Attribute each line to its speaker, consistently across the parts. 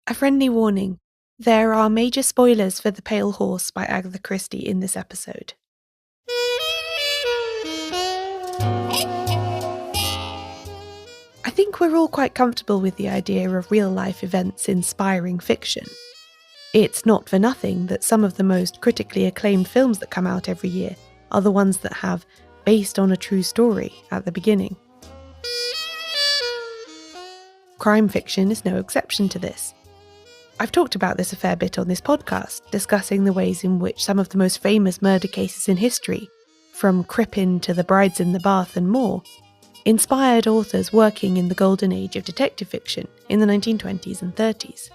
Speaker 1: A friendly warning, there are major spoilers for The Pale Horse by Agatha Christie in this episode. I think we're all quite comfortable with the idea of real-life events inspiring fiction. It's not for nothing that some of the most critically acclaimed films that come out every year are the ones that have based on a true story at the beginning. Crime fiction is no exception to this. I've talked about this a fair bit on this podcast, discussing the ways in which some of the most famous murder cases in history, from Crippen to The Brides in the Bath and more, inspired authors working in the golden age of detective fiction in the 1920s and 30s.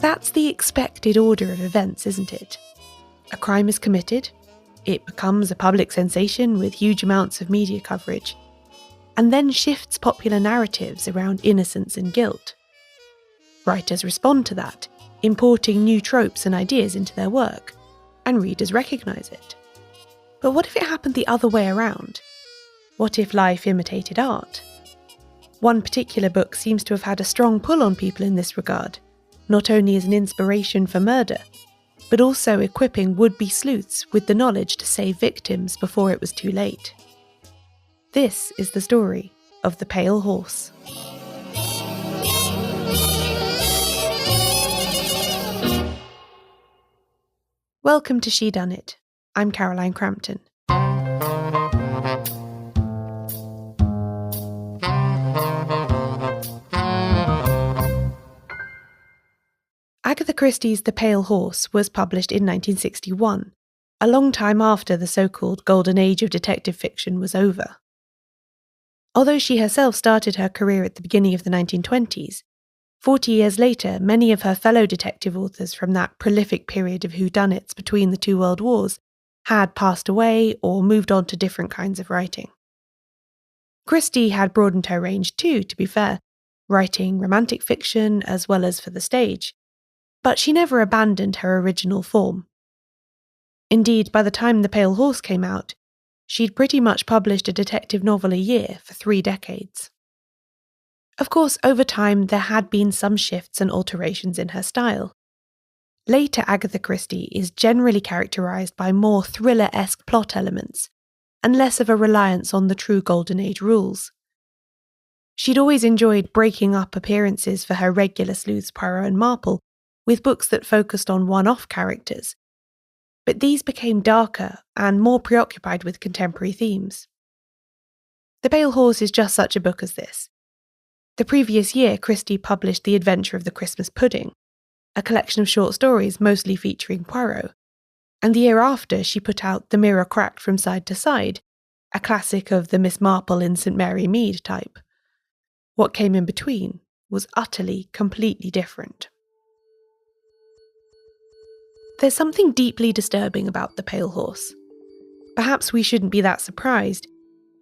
Speaker 1: That's the expected order of events, isn't it? A crime is committed, it becomes a public sensation with huge amounts of media coverage, and then shifts popular narratives around innocence and guilt. Writers respond to that, importing new tropes and ideas into their work, and readers recognise it. But what if it happened the other way around? What if life imitated art? One particular book seems to have had a strong pull on people in this regard, not only as an inspiration for murder, but also equipping would-be sleuths with the knowledge to save victims before it was too late. This is the story of The Pale Horse. Welcome to Shedunnit. I'm Caroline Crampton. Agatha Christie's The Pale Horse was published in 1961, a long time after the so-called golden age of detective fiction was over. Although she herself started her career at the beginning of the 1920s, 40 years later, many of her fellow detective authors from that prolific period of whodunits between the two world wars had passed away or moved on to different kinds of writing. Christie had broadened her range too, to be fair, writing romantic fiction as well as for the stage, but she never abandoned her original form. Indeed, by the time The Pale Horse came out, she'd pretty much published a detective novel a year for 3 decades. Of course, over time there had been some shifts and alterations in her style. Later Agatha Christie is generally characterised by more thriller-esque plot elements, and less of a reliance on the true Golden Age rules. She'd always enjoyed breaking up appearances for her regular sleuths Poirot and Marple with books that focused on one-off characters, but these became darker and more preoccupied with contemporary themes. The Pale Horse is just such a book as this. The previous year, Christie published The Adventure of the Christmas Pudding, a collection of short stories mostly featuring Poirot, and the year after she put out The Mirror Cracked from Side to Side, a classic of the Miss Marple in St Mary Mead type. What came in between was utterly, completely different. There's something deeply disturbing about The Pale Horse. Perhaps we shouldn't be that surprised.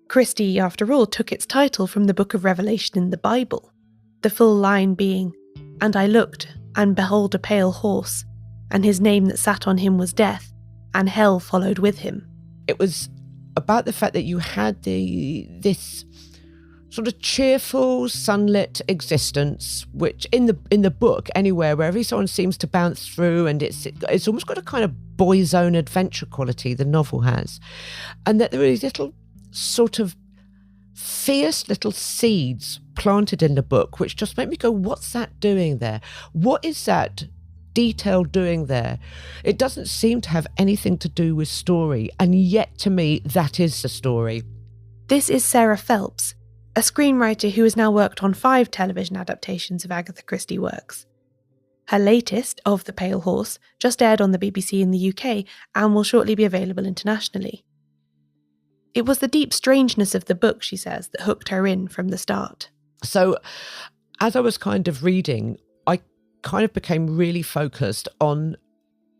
Speaker 1: Christie, after all, took its title from the book of Revelation in the Bible, the full line being, "And I looked, and behold a pale horse, and his name that sat on him was Death, and hell followed with him."
Speaker 2: It was about the fact that you had this sort of cheerful, sunlit existence, which in the book, anywhere, wherever someone seems to bounce through, and it's almost got a kind of boy's own adventure quality the novel has. And that there are these little sort of fierce little seeds planted in the book, which just make me go, what's that doing there? What is that detail doing there? It doesn't seem to have anything to do with story, and yet to me, that is the story.
Speaker 1: This is Sarah Phelps, a screenwriter who has now worked on 5 television adaptations of Agatha Christie works. Her latest, Of the Pale Horse, just aired on the BBC in the UK and will shortly be available internationally. It was the deep strangeness of the book, she says, that hooked her in from the start.
Speaker 2: So, as I was kind of reading, I kind of became really focused on,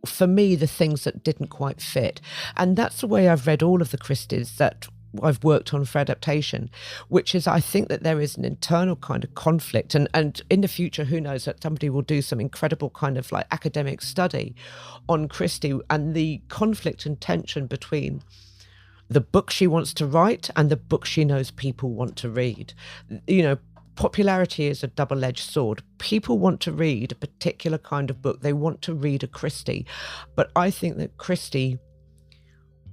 Speaker 2: for me, the things that didn't quite fit. And that's the way I've read all of the Christies that I've worked on for adaptation, which is I think that there is an internal kind of conflict, and in the future, who knows, that somebody will do some incredible kind of like academic study on Christie and the conflict and tension between the book she wants to write and the book she knows people want to read. Popularity is a double-edged sword. People want to read a particular kind of book. They want to read a Christie. But I think that Christie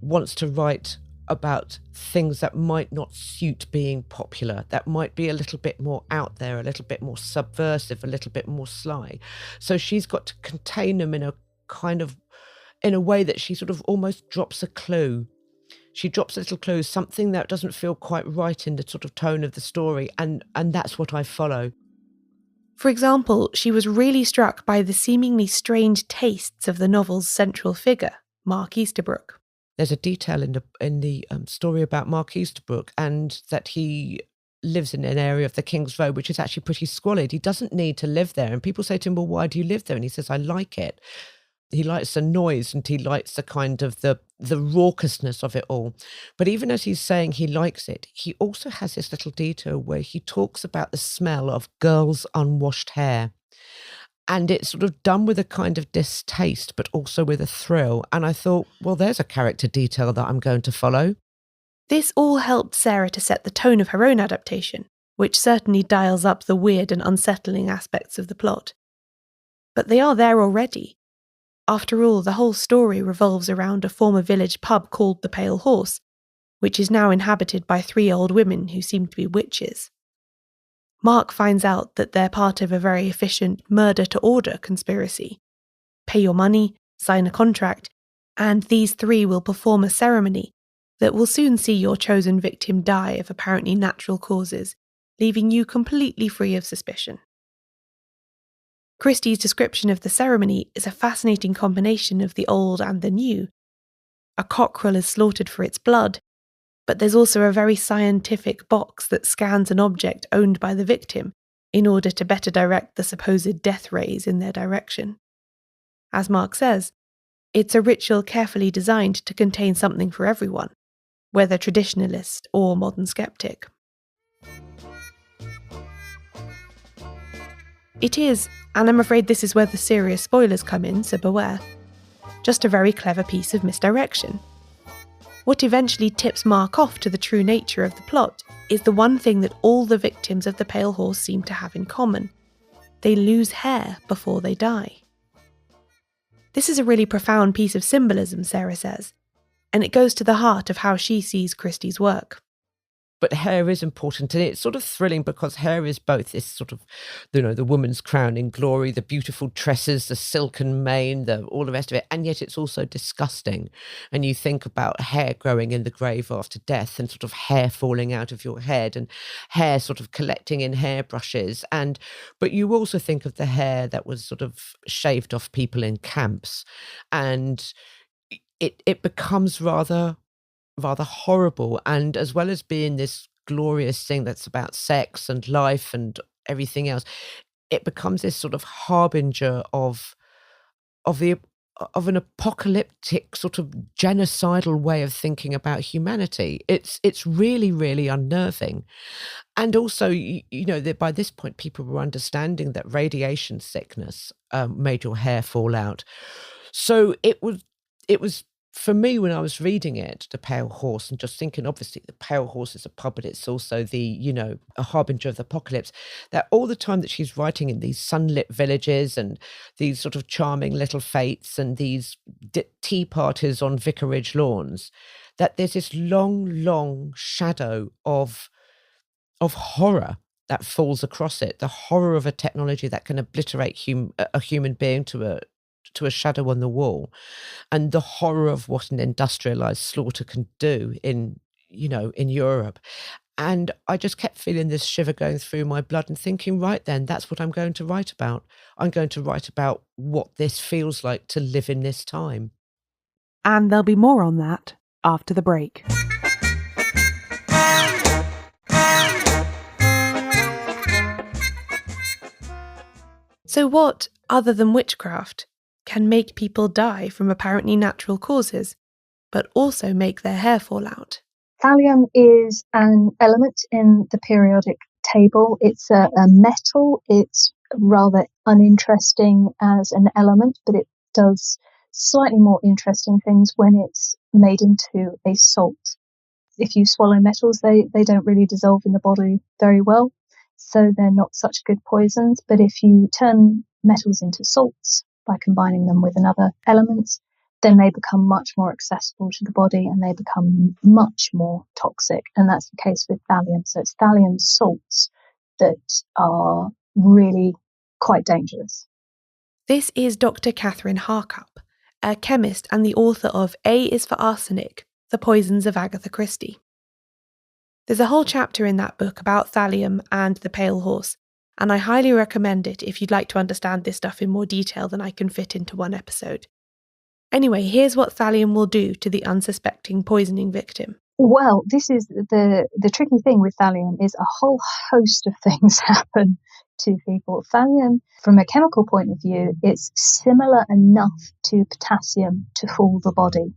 Speaker 2: wants to write about things that might not suit being popular, that might be a little bit more out there, a little bit more subversive, a little bit more sly. So she's got to contain them in a way that she sort of almost drops a clue. She drops a little clue, something that doesn't feel quite right in the sort of tone of the story, and that's what I follow.
Speaker 1: For example, she was really struck by the seemingly strange tastes of the novel's central figure, Mark Easterbrook.
Speaker 2: There's a detail in the story about Mark Easterbrook, and that he lives in an area of the King's Road which is actually pretty squalid. He doesn't need to live there, and people say to him, well, why do you live there? And he says, I like it. He likes the noise, and he likes the kind of the raucousness of it all. But even as he's saying he likes it, he also has this little detail where he talks about the smell of girls' unwashed hair. And it's sort of done with a kind of distaste, but also with a thrill. And I thought, well, there's a character detail that I'm going to follow.
Speaker 1: This all helped Sarah to set the tone of her own adaptation, which certainly dials up the weird and unsettling aspects of the plot. But they are there already. After all, the whole story revolves around a former village pub called the Pale Horse, which is now inhabited by 3 old women who seem to be witches. Mark finds out that they're part of a very efficient murder-to-order conspiracy. Pay your money, sign a contract, and these 3 will perform a ceremony that will soon see your chosen victim die of apparently natural causes, leaving you completely free of suspicion. Christie's description of the ceremony is a fascinating combination of the old and the new. A cockerel is slaughtered for its blood, but there's also a very scientific box that scans an object owned by the victim in order to better direct the supposed death rays in their direction. As Mark says, it's a ritual carefully designed to contain something for everyone, whether traditionalist or modern skeptic. It is, and I'm afraid this is where the serious spoilers come in, so beware, just a very clever piece of misdirection. What eventually tips Mark off to the true nature of the plot is the one thing that all the victims of the Pale Horse seem to have in common. They lose hair before they die. This is a really profound piece of symbolism, Sarah says, and it goes to the heart of how she sees Christie's work.
Speaker 2: But hair is important, and it's sort of thrilling because hair is both this sort of, the woman's crown in glory, the beautiful tresses, the silken mane, all the rest of it, and yet it's also disgusting. And you think about hair growing in the grave after death, and sort of hair falling out of your head, and hair sort of collecting in hairbrushes. But you also think of the hair that was sort of shaved off people in camps, and it becomes rather horrible. And as well as being this glorious thing that's about sex and life and everything else, it becomes this sort of harbinger of an apocalyptic sort of genocidal way of thinking about humanity. It's really, really unnerving. And also, that by this point people were understanding that radiation sickness made your hair fall out. So it was for me, when I was reading it, The Pale Horse, and just thinking, obviously, the Pale Horse is a pub, but it's also a harbinger of the apocalypse, that all the time that she's writing in these sunlit villages and these sort of charming little fêtes and these tea parties on vicarage lawns, that there's this long, long shadow of horror that falls across it, the horror of a technology that can obliterate a human being to a shadow on the wall, and the horror of what an industrialized slaughter can do in Europe. And I just kept feeling this shiver going through my blood and thinking, right then, that's what I'm going to write about. I'm going to write about what this feels like to live in this time.
Speaker 1: And there'll be more on that after the break. So what, other than witchcraft, can make people die from apparently natural causes, but also make their hair fall out?
Speaker 3: Thallium is an element in the periodic table. It's a metal. It's rather uninteresting as an element, but it does slightly more interesting things when it's made into a salt. if you swallow metals, they don't really dissolve in the body very well, so they're not such good poisons. But if you turn metals into salts by combining them with another element, then they become much more accessible to the body and they become much more toxic. And that's the case with thallium. So it's thallium salts that are really quite dangerous.
Speaker 1: This is Dr. Catherine Harkup, a chemist and the author of A is for Arsenic, The Poisons of Agatha Christie. There's a whole chapter in that book about thallium and the pale horse, and I highly recommend it if you'd like to understand this stuff in more detail than I can fit into one episode. Anyway, here's what thallium will do to the unsuspecting poisoning victim.
Speaker 3: Well, this is the tricky thing with thallium is a whole host of things happen to people. Thallium, from a chemical point of view, it's similar enough to potassium to fool the body.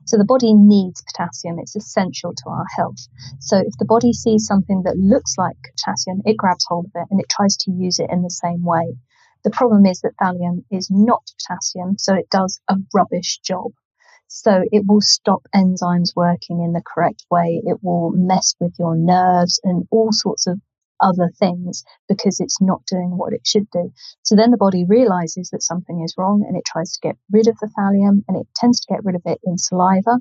Speaker 3: So the body needs potassium. It's essential to our health. So if the body sees something that looks like potassium, it grabs hold of it and it tries to use it in the same way. The problem is that thallium is not potassium, so it does a rubbish job. So it will stop enzymes working in the correct way. It will mess with your nerves and all sorts of other things because it's not doing what it should do. So then the body realizes that something is wrong and it tries to get rid of the thallium, and it tends to get rid of it in saliva.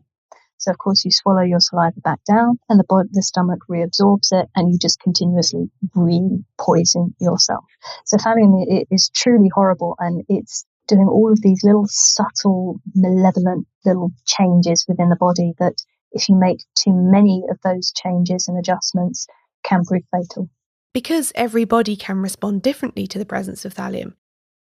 Speaker 3: So of course you swallow your saliva back down and the stomach reabsorbs it, and you just continuously re-poison yourself. So thallium is truly horrible, and it's doing all of these little subtle, malevolent little changes within the body that if you make too many of those changes and adjustments can prove fatal.
Speaker 1: Because every body can respond differently to the presence of thallium,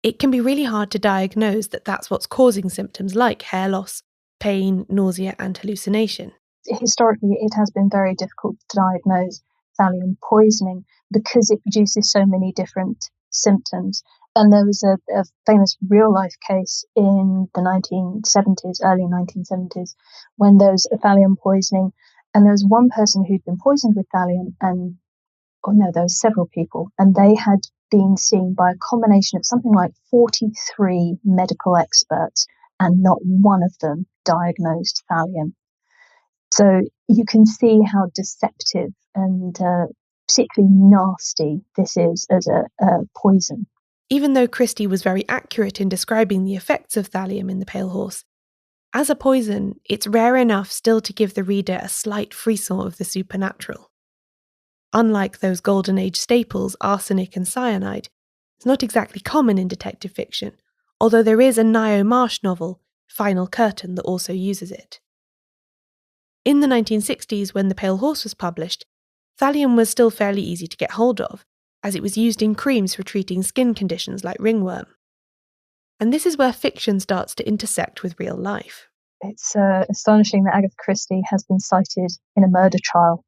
Speaker 1: it can be really hard to diagnose that that's what's causing symptoms like hair loss, pain, nausea and hallucination.
Speaker 3: Historically, it has been very difficult to diagnose thallium poisoning because it produces so many different symptoms. And there was a famous real-life case in the 1970s, early 1970s, when there was a thallium poisoning. And there was one person who'd been poisoned with thallium, there were several people, and they had been seen by a combination of something like 43 medical experts, and not one of them diagnosed thallium. So you can see how deceptive and particularly nasty this is as a poison.
Speaker 1: Even though Christie was very accurate in describing the effects of thallium in the pale horse, as a poison, it's rare enough still to give the reader a slight frisson of the supernatural. Unlike those Golden Age staples, arsenic and cyanide, it's not exactly common in detective fiction, although there is a Nio Marsh novel, Final Curtain, that also uses it. In the 1960s, when The Pale Horse was published, thallium was still fairly easy to get hold of, as it was used in creams for treating skin conditions like ringworm. And this is where fiction starts to intersect with real life.
Speaker 3: It's astonishing that Agatha Christie has been cited in a murder trial.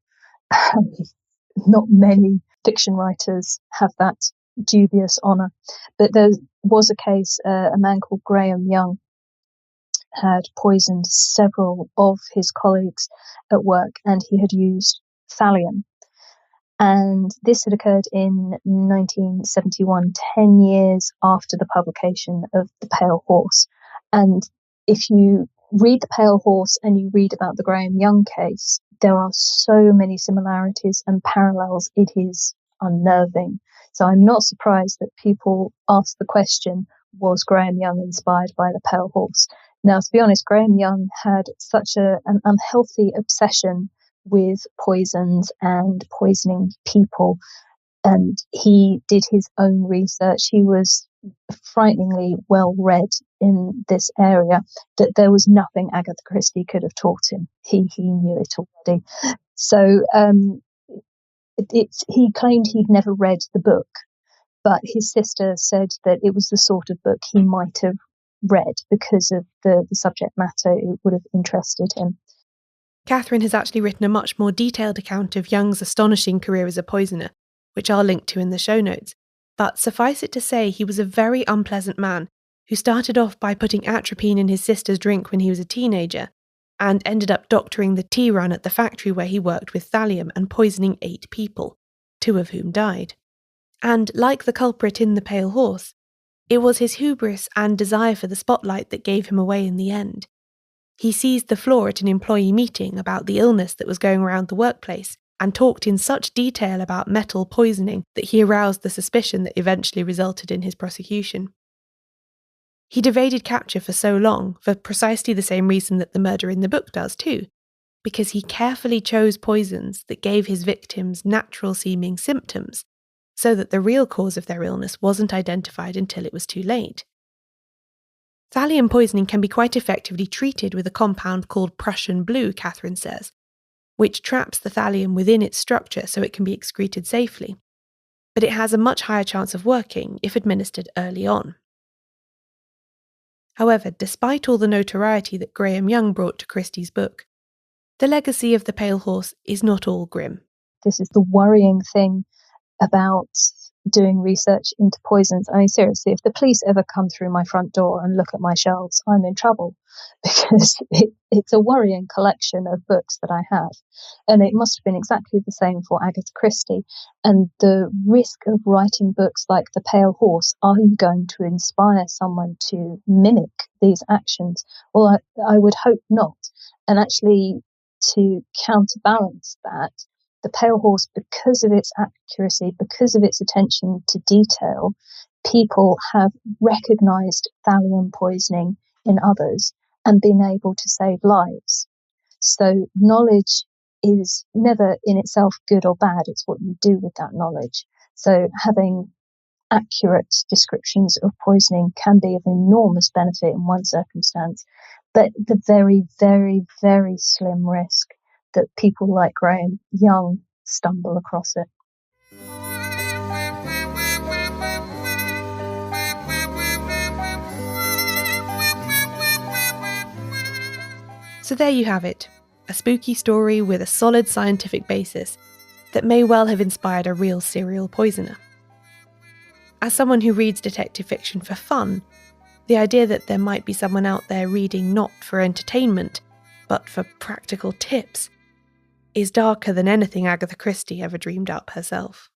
Speaker 3: Not many fiction writers have that dubious honour. But there was a case, a man called Graham Young had poisoned several of his colleagues at work, and he had used thallium. And this had occurred in 1971, 10 years after the publication of The Pale Horse. And if you read The Pale Horse and you read about the Graham Young case, there are so many similarities and parallels, it is unnerving. So I'm not surprised that people ask the question, was Graham Young inspired by The Pale Horse? Now, to be honest, Graham Young had such an unhealthy obsession with poisons and poisoning people, and he did his own research. He was frighteningly well read in this area, that there was nothing Agatha Christie could have taught him. He knew it already. So he claimed he'd never read the book, but his sister said that it was the sort of book he might have read because of the subject matter. It would have interested him.
Speaker 1: Catherine has actually written a much more detailed account of Young's astonishing career as a poisoner, which I'll link to in the show notes. But suffice it to say, he was a very unpleasant man who started off by putting atropine in his sister's drink when he was a teenager, and ended up doctoring the tea run at the factory where he worked with thallium and poisoning 8 people, 2 of whom died. And like the culprit in The Pale Horse, it was his hubris and desire for the spotlight that gave him away in the end. He seized the floor at an employee meeting about the illness that was going around the workplace and talked in such detail about metal poisoning that he aroused the suspicion that eventually resulted in his prosecution. He'd evaded capture for so long for precisely the same reason that the murder in the book does too, because he carefully chose poisons that gave his victims natural-seeming symptoms, so that the real cause of their illness wasn't identified until it was too late. Thallium poisoning can be quite effectively treated with a compound called Prussian blue, Catherine says, which traps the thallium within its structure so it can be excreted safely. But it has a much higher chance of working if administered early on. However, despite all the notoriety that Graham Young brought to Christie's book, the legacy of the Pale Horse is not all grim.
Speaker 3: This is the worrying thing about doing research into poisons. I mean, seriously, if the police ever come through my front door and look at my shelves, I'm in trouble, because it's a worrying collection of books that I have. And it must have been exactly the same for Agatha Christie. And the risk of writing books like The Pale Horse, are you going to inspire someone to mimic these actions? Well, I would hope not. And actually, to counterbalance that, The Pale Horse, because of its accuracy, because of its attention to detail, people have recognised thallium poisoning in others and been able to save lives. So knowledge is never in itself good or bad, it's what you do with that knowledge. So having accurate descriptions of poisoning can be of enormous benefit in one circumstance, but the very, very, very slim risk that people like Graham Young stumble across it.
Speaker 1: So there you have it, a spooky story with a solid scientific basis that may well have inspired a real serial poisoner. As someone who reads detective fiction for fun, the idea that there might be someone out there reading not for entertainment, but for practical tips, is darker than anything Agatha Christie ever dreamed up herself.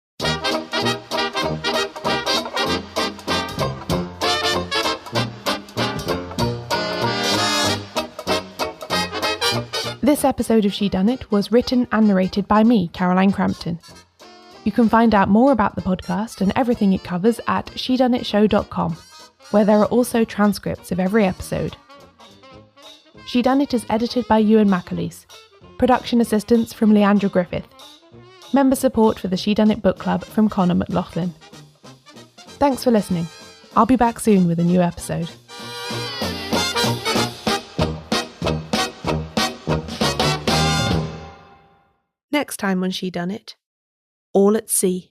Speaker 1: This episode of Shedunnit was written and narrated by me, Caroline Crampton. You can find out more about the podcast and everything it covers at shedunnitshow.com, where there are also transcripts of every episode. Shedunnit is edited by Euan MacAleece. Production assistance from Leandra Griffith. Member support for the Shedunnit Book Club from Connor McLoughlin. Thanks for listening. I'll be back soon with a new episode. Next time on Shedunnit, all at sea.